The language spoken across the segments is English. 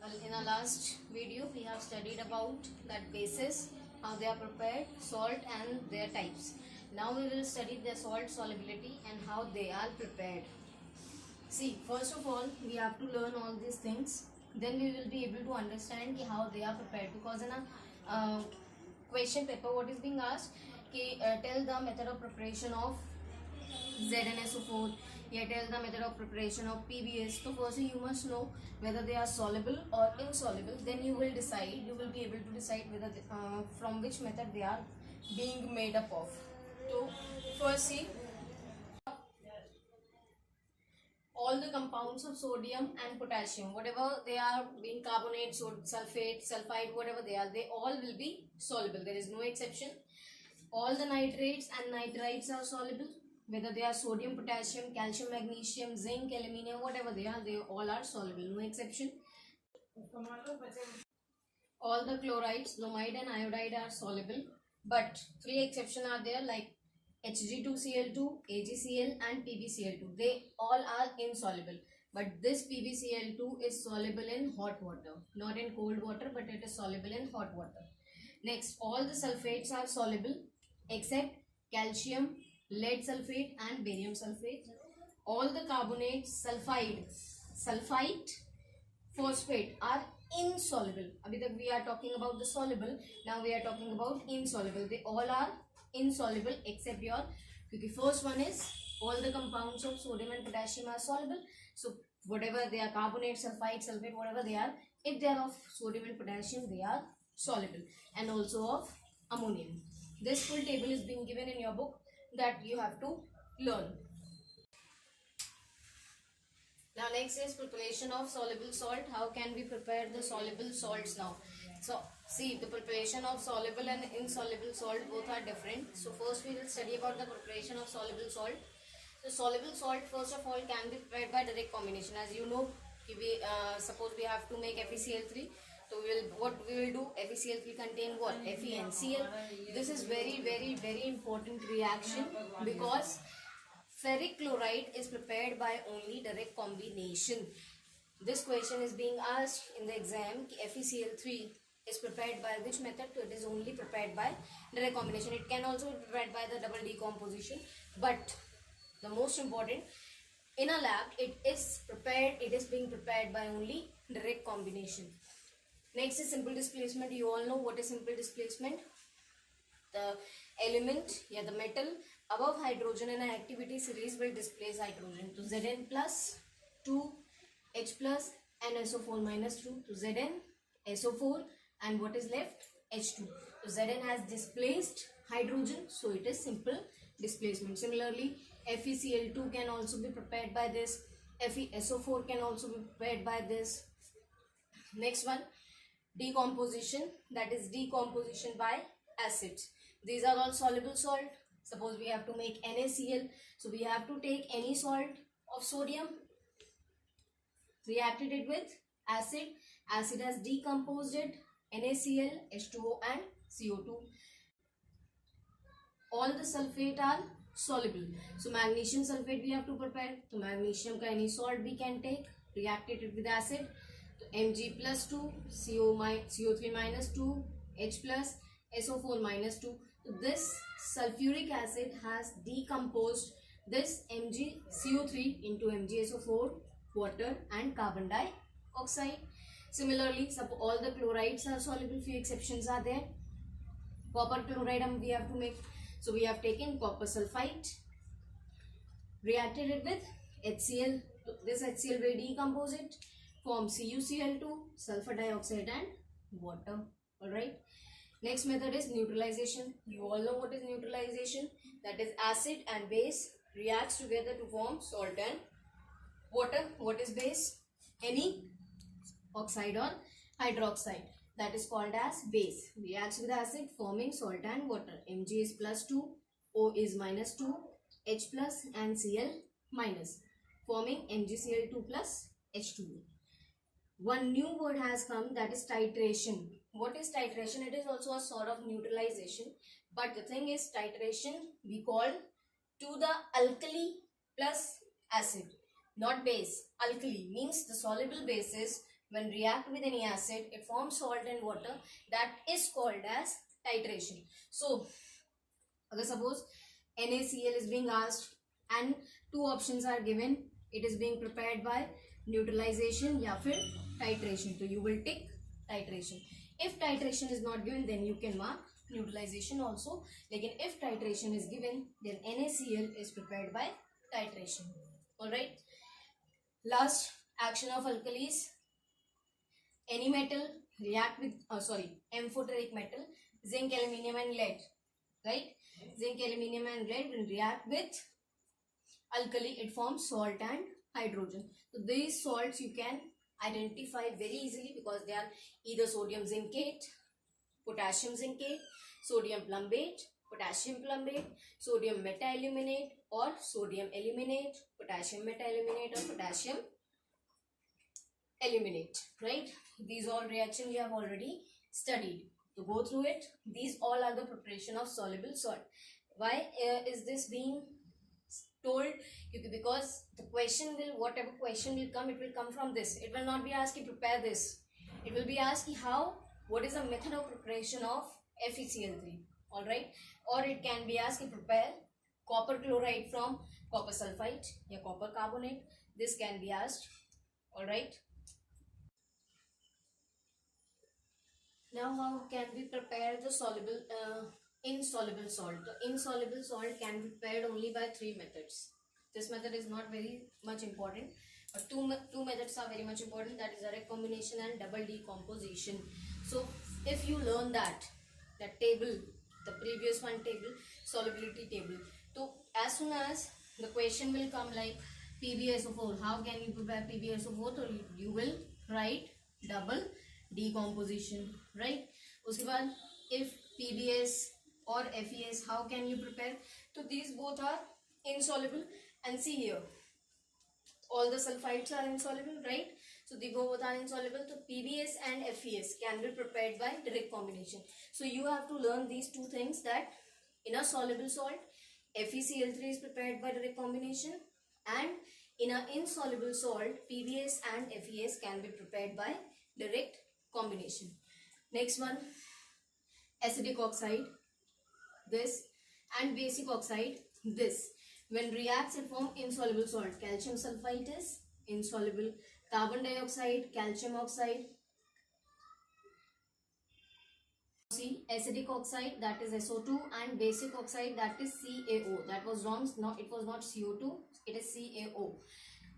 Well, in our last video, we have studied about that bases, how they are prepared, salt and their types. Now we will study their salt solubility and how they are prepared. See, first of all, we have to learn all these things. Then we will be able to understand how they are prepared. Because in a question paper, what is being asked? Tell the method of preparation of ZnSO4. Tell the method of preparation of PBS. So firstly you must know whether they are soluble or insoluble. Then you will decide, you will be able to decide whether from which method they are being made up of. So first see, all the compounds of sodium and potassium, whatever they are, being carbonate, sulfate, sulfide, whatever they are, they all will be soluble. There is no exception. All the nitrates and nitrites are soluble, whether they are sodium, potassium, calcium, magnesium, zinc, aluminium, whatever they all are soluble, no exception. All the chlorides, bromide and iodide are soluble, but three exceptions are there, like Hg2Cl2, AgCl and PbCl2. They all are insoluble, but this PbCl2 is soluble in hot water, not in cold water, but it is soluble in hot water. Next, all the sulfates are soluble except calcium, lead sulfate and barium sulfate. All the carbonates, sulfite, phosphate are insoluble. Abhi tak we are talking about the soluble, now we are talking about insoluble. They all are insoluble except your, because first one is all the compounds of sodium and potassium are soluble. So whatever they are, carbonate, sulfate, whatever they are, if they are of sodium and potassium, they are soluble, and also of ammonium. This full table is being given in your book that you have to learn. Now next is preparation of soluble salt. How can we prepare the soluble salts now? So see, the preparation of soluble and insoluble salt both are different. So first we will study about the preparation of soluble salt. So soluble salt first of all can be prepared by direct combination. As you know, suppose we have to make FeCl3. So what we will do, FeCl3 contain what? FeNCl. This is very important reaction, because ferric chloride is prepared by only direct combination. This question is being asked in the exam, FeCl3 is prepared by which method? So it is only prepared by direct combination. It can also be prepared by the double decomposition, but the most important, in a lab it is being prepared by only direct combination. Next is simple displacement. You all know what is simple displacement. The element, the metal above hydrogen in an activity series will displace hydrogen to Zn plus 2 H plus and SO4 minus 2 to Zn SO4, and what is left? H2. So Zn has displaced hydrogen, so it is simple displacement. Similarly, FeCl2 can also be prepared by this. FeSO4 can also be prepared by this. Next one, decomposition, that is decomposition by acids. These are all soluble salt. Suppose we have to make NaCl, so we have to take any salt of sodium, reacted it with acid. Acid has decomposed it, NaCl, H2O and CO2. All the sulfate are soluble. So magnesium sulfate we have to prepare. So magnesium ka any salt we can take, reacted it with acid. Mg plus 2, CO3 minus 2, H plus, SO4 minus 2. So this sulfuric acid has decomposed this MgCO3 into MgSO4, water and carbon dioxide. Similarly, all the chlorides are soluble, few exceptions are there. Copper chloride we have to make. So we have taken copper sulfite, reacted it with HCl. This HCl will decompose it, form CuCl2, sulfur dioxide and water. Alright. Next method is neutralization. You all know what is neutralization. That is acid and base reacts together to form salt and water. What is base? Any oxide or hydroxide. That is called as base. Reacts with acid forming salt and water. Mg is plus 2, O is minus 2, H plus and Cl minus, forming MgCl2 plus H2O. One new word has come, that is titration. What is titration? It is also a sort of neutralization, but the thing is, titration we call to the alkali plus acid, not base. Alkali means the soluble bases when react with any acid, it forms salt and water. That is called as titration. So, अगर suppose NaCl is being asked and two options are given, it is being prepared by neutralization या फिर titration. So you will tick titration. If titration is not given, then you can mark neutralization also. लेकिन if titration is given, then NaCl is prepared by titration. Alright. Last action of alkalis. Any metal react with amphoteric metal, zinc, aluminium and lead. Right? Zinc, aluminium and lead will react with alkali. It forms salt and hydrogen. So these salts you can identify very easily because they are either sodium zincate, potassium zincate, sodium plumbate, potassium plumbate, sodium metaluminate or sodium aluminate, potassium metaluminate or potassium aluminate. Right? These all reactions you have already studied. To go through it, these all are the preparation of soluble salt. Why is this being told? Because the question will, whatever question will come, it will come from this. It will not be asked to prepare this. It will be asked how, what is the method of preparation of FeCl3. Alright. Or it can be asked to prepare copper chloride from copper sulfite or copper carbonate. This can be asked. Alright. Now how can we prepare the soluble insoluble salt? The insoluble salt can be prepared only by three methods. This method is not very much important, but two methods are very much important. That is direct combination and double decomposition. So if you learn that table, the previous one table, solubility table. So as soon as the question will come like PbSO4, how can you prepare PbSO4? So you will write double decomposition, right? उसके बाद if PbS or FeS, how can you prepare? So these both are insoluble, and see here, all the sulfides are insoluble, right? So they both are insoluble. So PbS and FeS can be prepared by direct combination. So you have to learn these two things, that in a soluble salt, FeCl3 is prepared by direct combination, and in an insoluble salt, PbS and FeS can be prepared by direct combination. Next one, acidic oxide, this, and basic oxide, this. When reacts, it form insoluble salt. Calcium sulfite is insoluble. Carbon dioxide, calcium oxide. See, acidic oxide, that is SO2, and basic oxide, that is CaO. That was wrong. No, it was not CO2. It is CaO.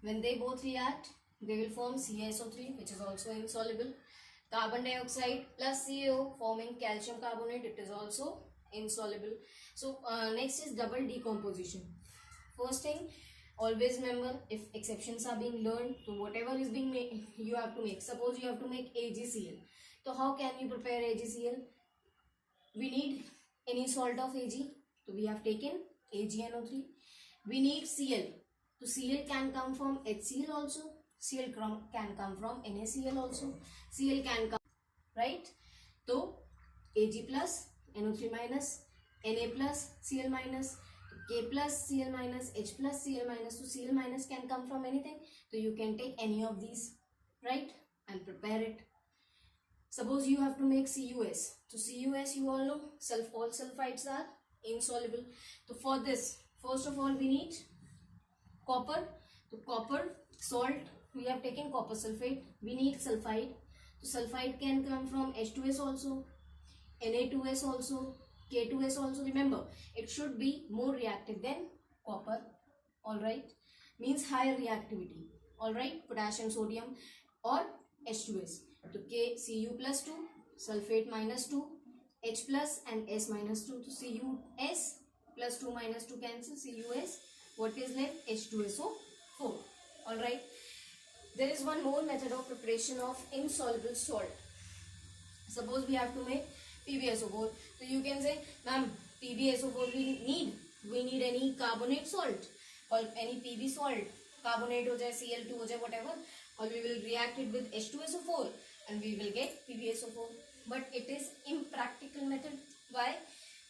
When they both react, they will form CaSO3, which is also insoluble. Carbon dioxide plus CaO forming calcium carbonate, it is also insoluble. So next is double decomposition. First thing, always remember, if exceptions are being learned, so whatever is being made, you have to make. Suppose you have to make AgCl. So how can you prepare AgCl? We need any salt of Ag. So we have taken AgNO3. We need Cl. So Cl can come from HCl also. Cl can come from NaCl also. Cl can come, right? So Ag plus, NO3 minus, Na plus, Cl minus, K plus, Cl minus, H plus, Cl minus. So Cl minus can come from anything. So you can take any of these, right? And prepare it. Suppose you have to make CuS. So CuS, you all know, all sulfides are insoluble. So for this, first of all, we need copper. So copper, salt, we have taken copper sulfate. We need sulfide. So sulfide can come from H2S also, Na2S also, K2S also. Remember, it should be more reactive than copper. Alright, means higher reactivity. Alright, potassium, sodium or H2S. So Cu plus 2, sulfate minus 2, H plus and S minus 2. So Cus plus 2 minus 2 cancel, Cus. What is left? H2SO4. Alright. There is one more method of preparation of insoluble salt. Suppose we have to make PbSO4. So you can say, ma'am, PbSO4 we need any carbonate salt or any Pb salt. Carbonate ho jaye, Cl2 ho jaye, whatever. Or we will react it with H2SO4 and we will get PbSO4. But it is impractical method. Why?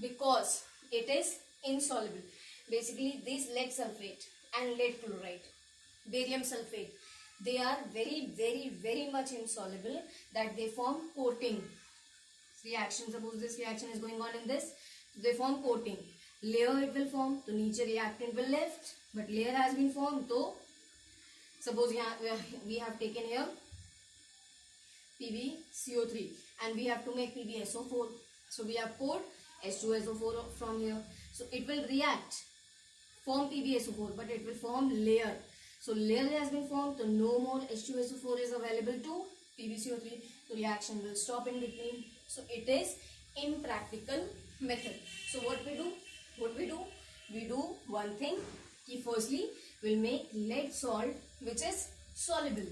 Because it is insoluble. Basically, this lead sulfate and lead chloride, barium sulfate, they are very much insoluble that they form coating. Reaction, suppose this reaction is going on in this, they form coating. Layer it will form, तो नीचे reactant will left, but layer has been formed. तो suppose यहाँ we have taken here PbCO3 and we have to make PbSO4. So we have poured H2SO4 from here. So it will react, form PbSO4, but it will form layer. So layer has been formed, so no more H2SO4 is available to PbCO3. So reaction will stop in between. So it is impractical method. So what we do? We do one thing. Firstly, we'll make lead salt which is soluble.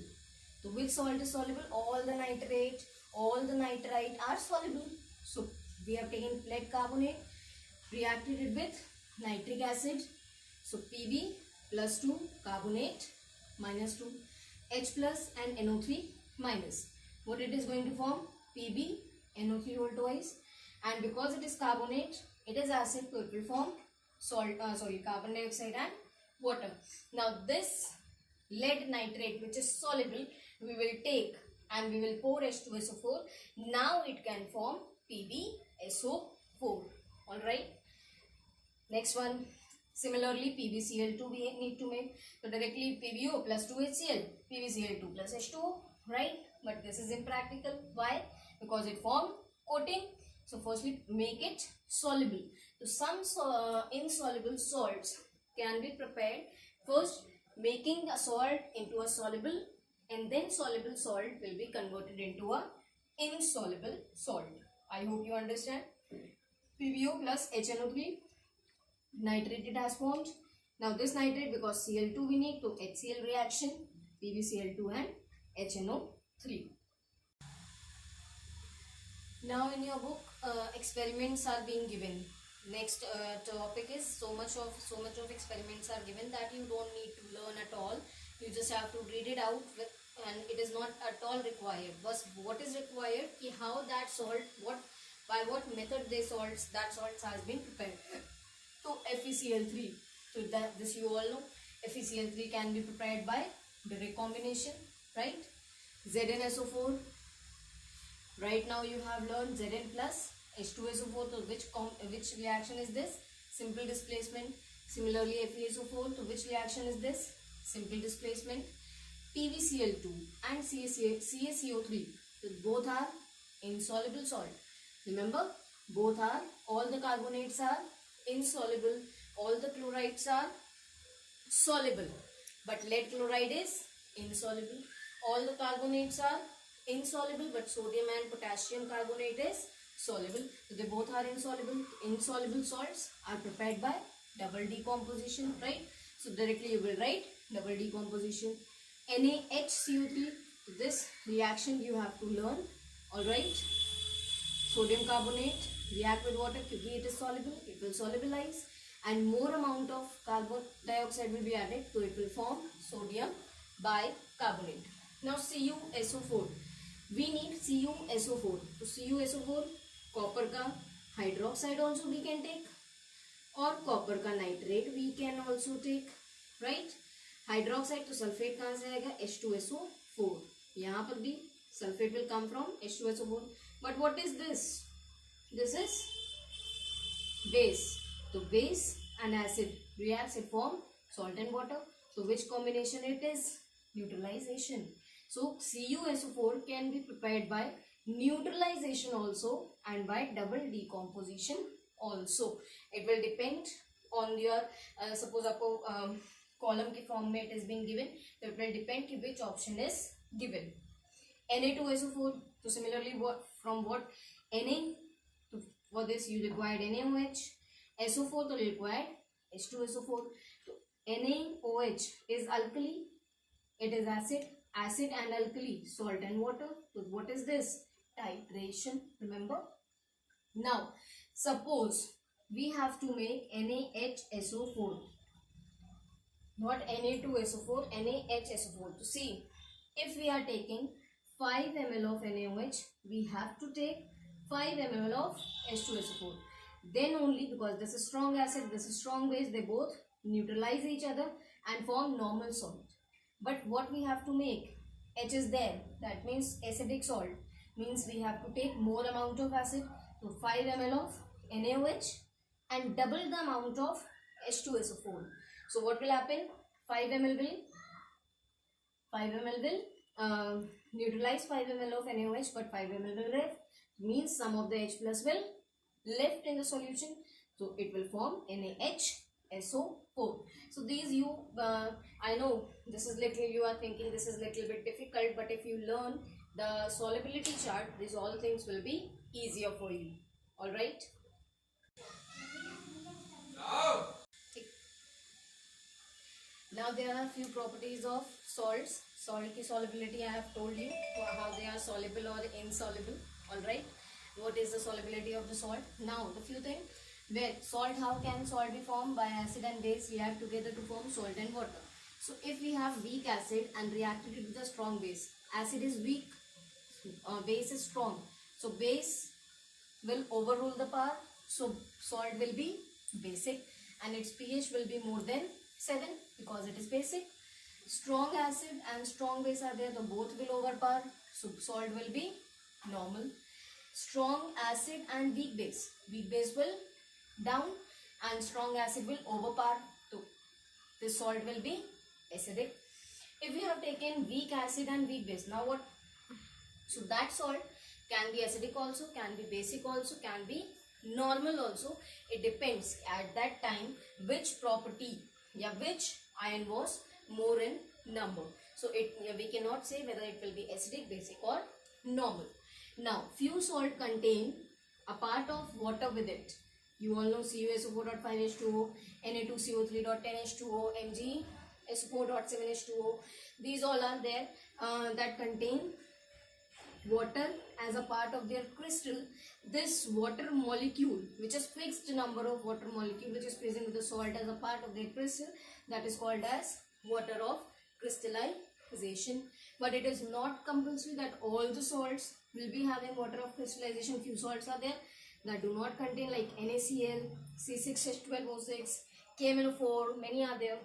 So which salt is soluble? All the nitrate, all the nitrite are soluble. So we have taken lead carbonate, reacted it with nitric acid. So Pb plus 2 carbonate minus 2 H plus and NO3 minus. What it is going to form? Pb NO3 whole twice, and because it is carbonate, it is acid, so it will form carbon dioxide and water. Now this lead nitrate which is soluble, we will take and we will pour H2SO4. Now it can form PbSO4. Alright. Next one. Similarly, PbCl2 we need to make. So directly PbO plus 2HCl, PbCl2 plus H2O, right? But this is impractical. Why? Because it formed coating. So firstly make it soluble. So some insoluble salts can be prepared. First making a salt into a soluble, and then soluble salt will be converted into a insoluble salt. I hope you understand. PbO plus HNO3, nitrate it has formed. Now this nitrate, because Cl2 we need, to HCl reaction, PbCl2 and HNO3. Now in your book experiments are being given. Next topic is so much of experiments are given that you don't need to learn at all. You just have to read it out and it is not at all required. But what is required is how that salt, by what method that salts has been prepared. So FeCl3, so this you all know. FeCl3 can be prepared by direct combination, right? ZnSO4. Right now you have learned Zn plus H2SO4. So which reaction is this? Simple displacement. Similarly FeSO4. So which reaction is this? Simple displacement. PbCl2 and CaCO3. So both are insoluble salt. Remember, all the carbonates are insoluble, all the chlorides are soluble, but lead chloride is insoluble. All the carbonates are insoluble, but sodium and potassium carbonate is soluble. So they both are insoluble. Insoluble salts are prepared by double decomposition, right? So directly you will write double decomposition. NaHCO3. So this reaction you have to learn. Alright. Sodium carbonate react with water because it is soluble, it will solubilize, and more amount of carbon dioxide will be added, so it will form sodium bicarbonate. Now CuSO4, we need CuSO4. So CuSO4, copper ka hydroxide also we can take, or copper का nitrate we can also take, right? Hydroxide तो sulfate कहाँ से आएगा? H2SO4. यहाँ पर भी sulfate will come from H2SO4. But what is this? This is base. So base and acid reacts, it form salt and water. So which combination it is? Neutralization. So CuSO4 can be prepared by neutralization also and by double decomposition also. It will depend on your suppose आपको column के form में it is being given, so it will depend कि which option is given. Na2SO4. So similarly, from what? Na. For this you required NaOH. SO4 तो required H2SO4. So NaOH is alkali. It is acid. Acid and alkali, salt and water. So what is this? Titration. Remember. Now suppose we have to make NaHSO4, not Na2SO4, NaHSO4. So see, if we are taking 5 ml of NaOH, we have to take 5 ml of H2SO4. Then only, because this is strong acid, this is strong base, they both neutralize each other and form normal salt. But what we have to make? H is there. That means acidic salt. Means we have to take more amount of acid. So 5 ml of NaOH and double the amount of H2SO4. So what will happen? 5 ml will neutralize 5 ml of NaOH, but 5 ml will left. Means some of the H plus will left in the solution. So it will form NaHSO4. So these I know this is little, you are thinking this is little bit difficult, but if you learn the solubility chart, these all things will be easier for you. Alright. Now there are few properties of salts. Salt ki solubility I have told you, how they are soluble or insoluble. Alright. What is the solubility of the salt? Now the few things. Where salt, how can salt be formed? By acid and base react together to form salt and water. So if we have weak acid and reacted with the strong base, acid is weak, base is strong. So base will overrule the power. So salt will be basic and its pH will be more than 7 because it is basic. Strong acid and strong base are there, so both will overpower. So salt will be normal. Strong acid and weak base will down and strong acid will overpower. So this salt will be acidic. If we have taken weak acid and weak base, now what? So that salt can be acidic also, can be basic also, can be normal also. It depends at that time which property, which ion was more in number. So we cannot say whether it will be acidic, basic or normal. Now few salt contain a part of water with it. You all know CuSO4.5H2O, Na2CO3.10H2O, MgSO4.7H2O. These all are there that contain water as a part of their crystal. This water molecule, which is fixed number of water molecule which is present with the salt as a part of their crystal, that is called as water of crystallization. But it is not compulsory that all the salts will be having water of crystallization. Few salts are there that do not contain, like NaCl, C6H12O6, KMnO4, many are there.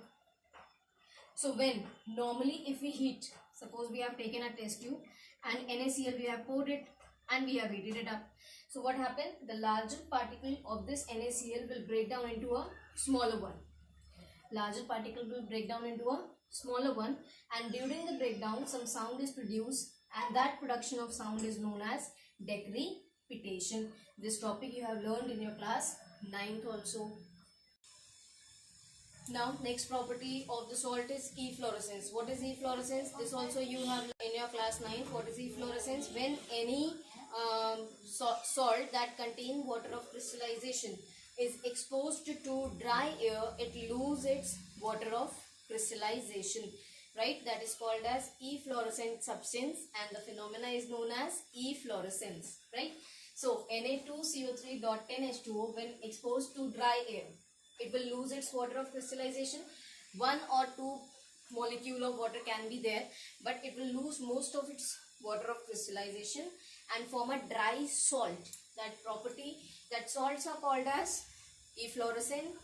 So when normally if we heat, suppose we have taken a test tube and NaCl we have poured it and we have heated it up. So what happened? The larger particle of this NaCl will break down into a smaller one. Larger particle will break down into a smaller one, and during the breakdown some sound is produced, and that production of sound is known as decrepitation. This topic you have learned in your class 9th also. Now next property of the salt is efflorescence. What is efflorescence? This also you have in your class 9th. What is efflorescence? When any salt that contain water of crystallization is exposed to dry air, it loses its water of crystallization, right? That is called as efflorescent substance, and the phenomena is known as efflorescence, right? So Na2CO3.10H2O, when exposed to dry air, it will lose its water of crystallization. 1 or 2 molecule of water can be there, but it will lose most of its water of crystallization and form a dry salt. That property, that salts are called as efflorescent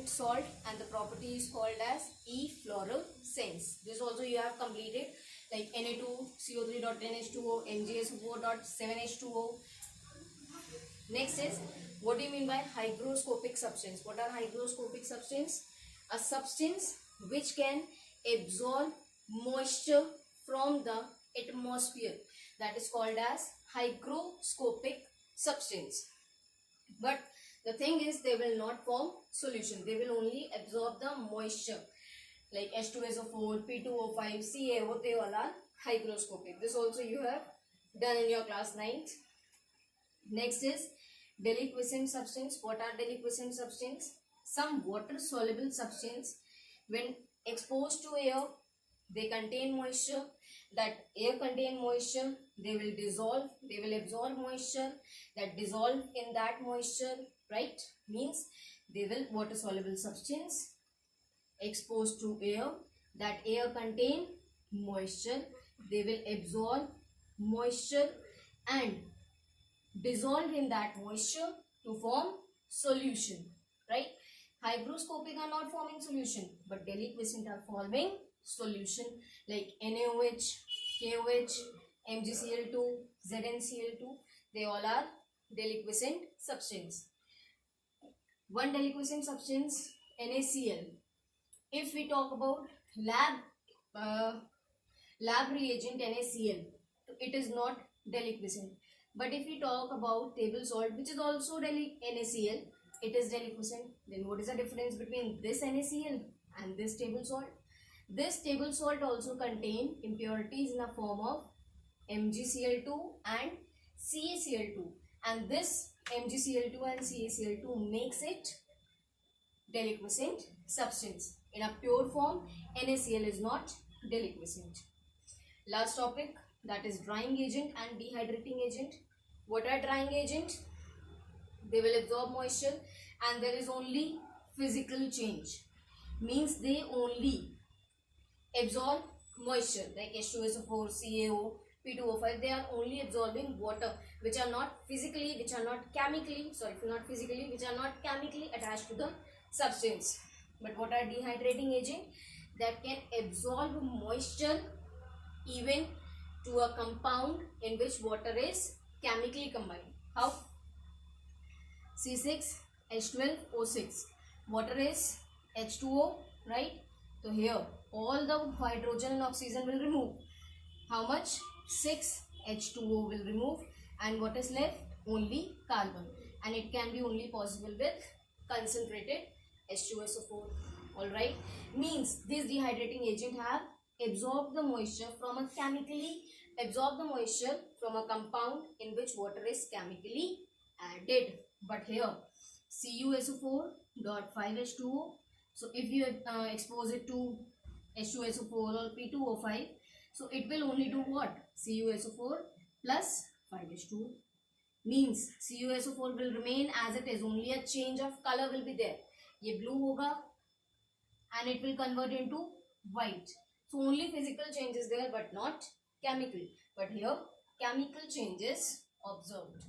salt, and the property is called as efflorescence. This also you have completed, like Na2CO3.10H2O, MgSO4.7H2O. Next is, what do you mean by hygroscopic substance? What are hygroscopic substance? A substance which can absorb moisture from the atmosphere, that is called as hygroscopic substance. But the thing is, they will not form solution. They will only absorb the moisture, like H2SO4, P2O5, CaO. They all are hygroscopic. This also you have done in your class 9th. Next is deliquescent substance. What are deliquescent substance? Some water soluble substance, when exposed to air, they contain moisture. That air contain moisture, they will dissolve, they will absorb moisture, that dissolve in that moisture, right? Means they will water soluble substance exposed to air, that air contain moisture, they will absorb moisture and dissolve in that moisture to form solution, right? Hygroscopic are not forming solution, but deliquescent are forming solution like NaOH, KOH, MgCl2, ZnCl2. They all are deliquescent substance. One deliquescent substance, NaCl. If we talk about lab reagent NaCl, it is not deliquescent. But if we talk about table salt, which is also NaCl, it is deliquescent. Then what is the difference between this NaCl and this table salt? This table salt also contain impurities in the form of MgCl2 and CaCl2, and this MgCl2 and CaCl2 makes it deliquescent substance. In a pure form, NaCl is not deliquescent. Last topic, that is drying agent and dehydrating agent. What are drying agent? They will absorb moisture and there is only physical change. Means they only absorb moisture like H2SO4, CaO, P2O5. They are only absorbing water, which are not physically, which are not chemically, which are not chemically attached to the substance. But what are dehydrating agent? That can absorb moisture even to a compound in which water is chemically combined. How? C6H12O6. Water is H2O, right? So here all the hydrogen and oxygen will remove. How much? 6H2O will remove, and what is left? Only carbon. And it can be only possible with concentrated H2SO4. Alright. Means this dehydrating agent have absorbed the moisture from a compound in which water is chemically added. But here CuSO4.5H2O. So if you expose it to H2SO4 or P2O5, so it will only do what? CuSO4 plus 5H2O. Means CuSO4 will remain as it is. Only a change of color will be there. ये blue होगा and it will convert into white. So only physical change is there but not chemical. But here chemical change is observed.